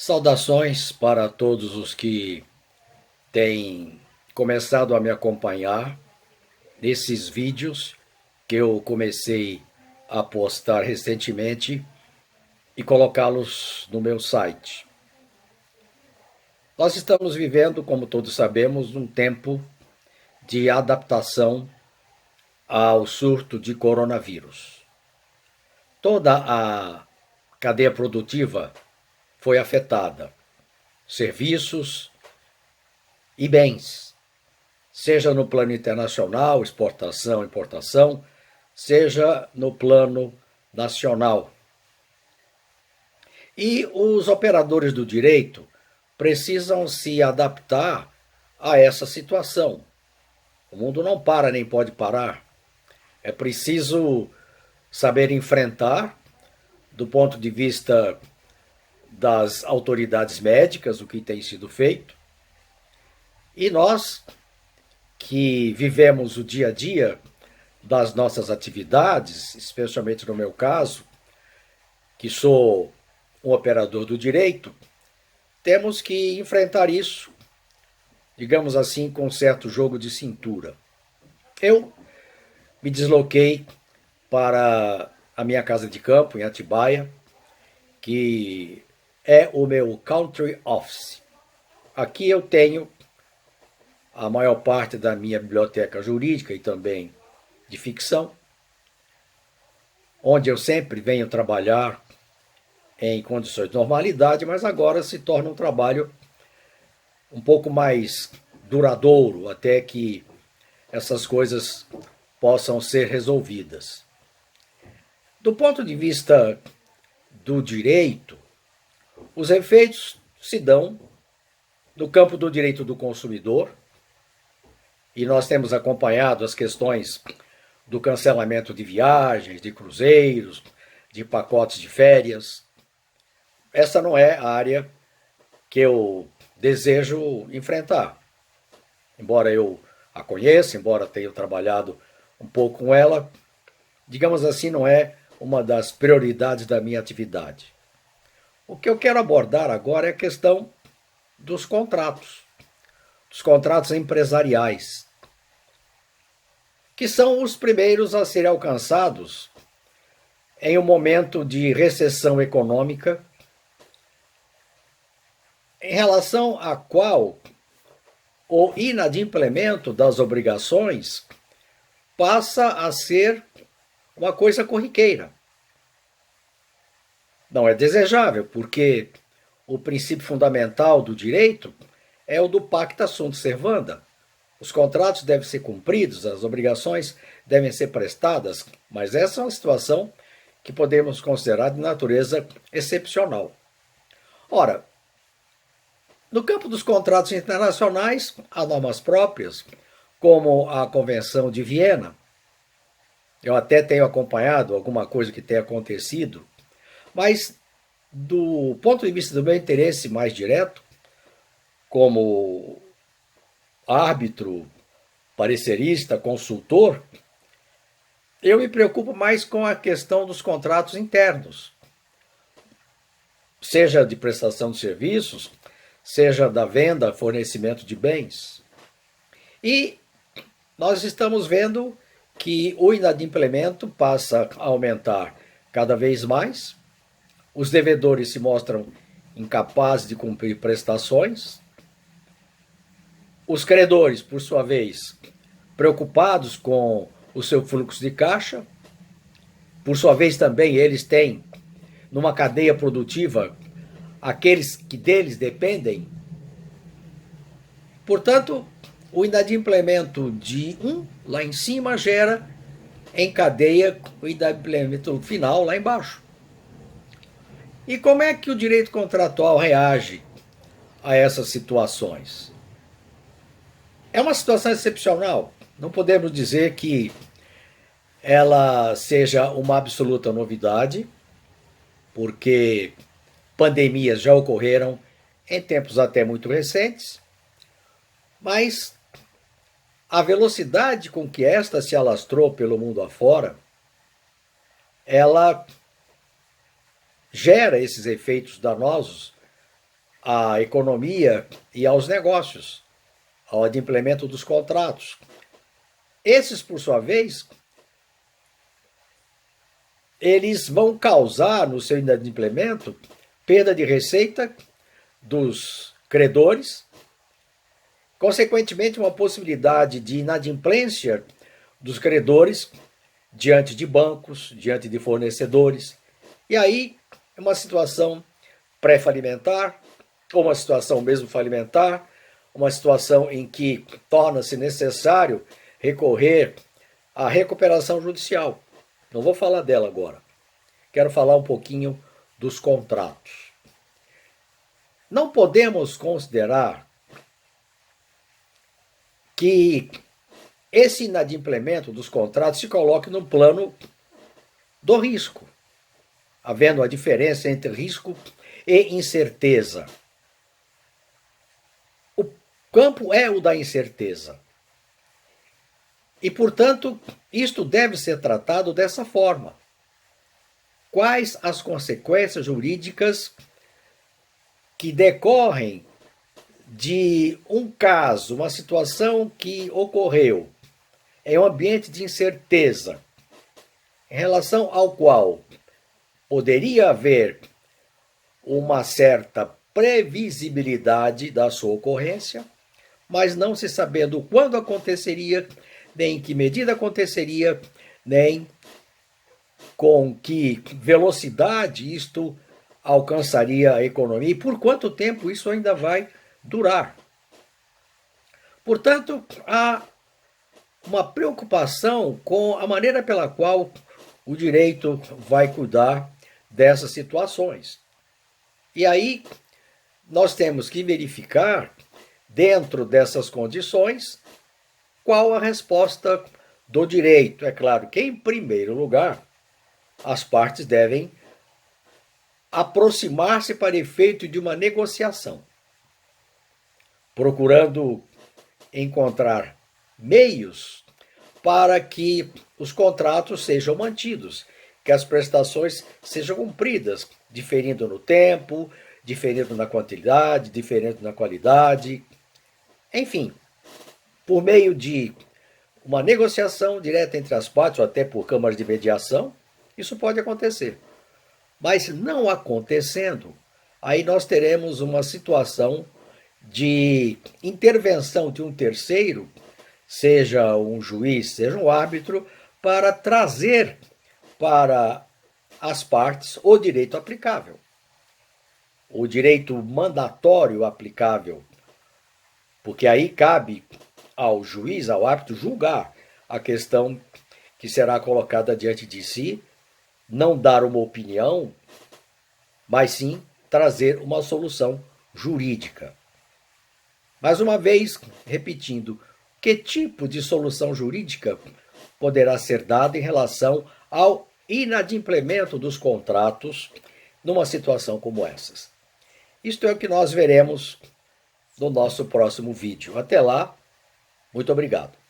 Saudações para todos os que têm começado a me acompanhar nesses vídeos que eu comecei a postar recentemente e colocá-los no meu site. Nós estamos vivendo, como todos sabemos, um tempo de adaptação ao surto de coronavírus. Toda a cadeia produtiva foi afetada, serviços e bens, seja no plano internacional, exportação, importação, seja no plano nacional. E os operadores do direito precisam se adaptar a essa situação. O mundo não para nem pode parar. É preciso saber enfrentar, do ponto de vista das autoridades médicas, o que tem sido feito. E nós, que vivemos o dia a dia das nossas atividades, especialmente no meu caso, que sou um operador do direito, temos que enfrentar isso, digamos assim, com um certo jogo de cintura. Eu me desloquei para a minha casa de campo, em Atibaia, que é o meu country office. Aqui eu tenho a maior parte da minha biblioteca jurídica e também de ficção, onde eu sempre venho trabalhar em condições de normalidade, mas agora se torna um trabalho um pouco mais duradouro, até que essas coisas possam ser resolvidas. Do ponto de vista do direito, os efeitos se dão no campo do direito do consumidor, e nós temos acompanhado as questões do cancelamento de viagens, de cruzeiros, de pacotes de férias. Essa não é a área que eu desejo enfrentar. Embora eu a conheça, embora tenha trabalhado um pouco com ela, digamos assim, não é uma das prioridades da minha atividade. O que eu quero abordar agora é a questão dos contratos empresariais, que são os primeiros a serem alcançados em um momento de recessão econômica, em relação à qual o inadimplemento das obrigações passa a ser uma coisa corriqueira. Não é desejável, porque o princípio fundamental do direito é o do pacta sunt servanda. Os contratos devem ser cumpridos, as obrigações devem ser prestadas, mas essa é uma situação que podemos considerar de natureza excepcional. Ora, no campo dos contratos internacionais, há normas próprias, como a Convenção de Viena. Eu até tenho acompanhado alguma coisa que tem acontecido, mas do ponto de vista do meu interesse mais direto, como árbitro, parecerista, consultor, eu me preocupo mais com a questão dos contratos internos, seja de prestação de serviços, seja da venda, fornecimento de bens. E nós estamos vendo que o inadimplemento passa a aumentar cada vez mais, os devedores se mostram incapazes de cumprir prestações, os credores, por sua vez, preocupados com o seu fluxo de caixa, por sua vez também eles têm, numa cadeia produtiva, aqueles que deles dependem. Portanto, o inadimplemento de um lá em cima gera em cadeia o inadimplemento final lá embaixo. E como é que o direito contratual reage a essas situações? É uma situação excepcional. Não podemos dizer que ela seja uma absoluta novidade, porque pandemias já ocorreram em tempos até muito recentes, mas a velocidade com que esta se alastrou pelo mundo afora, ela gera esses efeitos danosos à economia e aos negócios, ao adimplemento dos contratos. Esses, por sua vez, eles vão causar no seu inadimplemento perda de receita dos credores, consequentemente uma possibilidade de inadimplência dos credores diante de bancos, diante de fornecedores. E aí é uma situação pré-falimentar, ou uma situação mesmo falimentar, uma situação em que torna-se necessário recorrer à recuperação judicial. Não vou falar dela agora. Quero falar um pouquinho dos contratos. Não podemos considerar que esse inadimplemento dos contratos se coloque no plano do risco, havendo a diferença entre risco e incerteza. O campo é o da incerteza. E, portanto, isto deve ser tratado dessa forma. Quais as consequências jurídicas que decorrem de um caso, uma situação que ocorreu em um ambiente de incerteza, em relação ao qual poderia haver uma certa previsibilidade da sua ocorrência, mas não se sabendo quando aconteceria, nem em que medida aconteceria, nem com que velocidade isto alcançaria a economia e por quanto tempo isso ainda vai durar. Portanto, há uma preocupação com a maneira pela qual o direito vai cuidar dessas situações. E aí nós temos que verificar, dentro dessas condições, qual a resposta do direito. É claro que, em primeiro lugar, as partes devem aproximar-se para efeito de uma negociação, procurando encontrar meios para que os contratos sejam mantidos, que as prestações sejam cumpridas, diferindo no tempo, diferindo na quantidade, diferindo na qualidade. Enfim, por meio de uma negociação direta entre as partes, ou até por câmaras de mediação, isso pode acontecer. Mas não acontecendo, aí nós teremos uma situação de intervenção de um terceiro, seja um juiz, seja um árbitro, para trazer para as partes o direito aplicável, o direito mandatório aplicável, porque aí cabe ao juiz, ao árbitro, julgar a questão que será colocada diante de si, não dar uma opinião, mas sim trazer uma solução jurídica. Mais uma vez, repetindo, que tipo de solução jurídica poderá ser dada em relação ao inadimplemento dos contratos numa situação como essas? Isto é o que nós veremos no nosso próximo vídeo. Até lá, muito obrigado.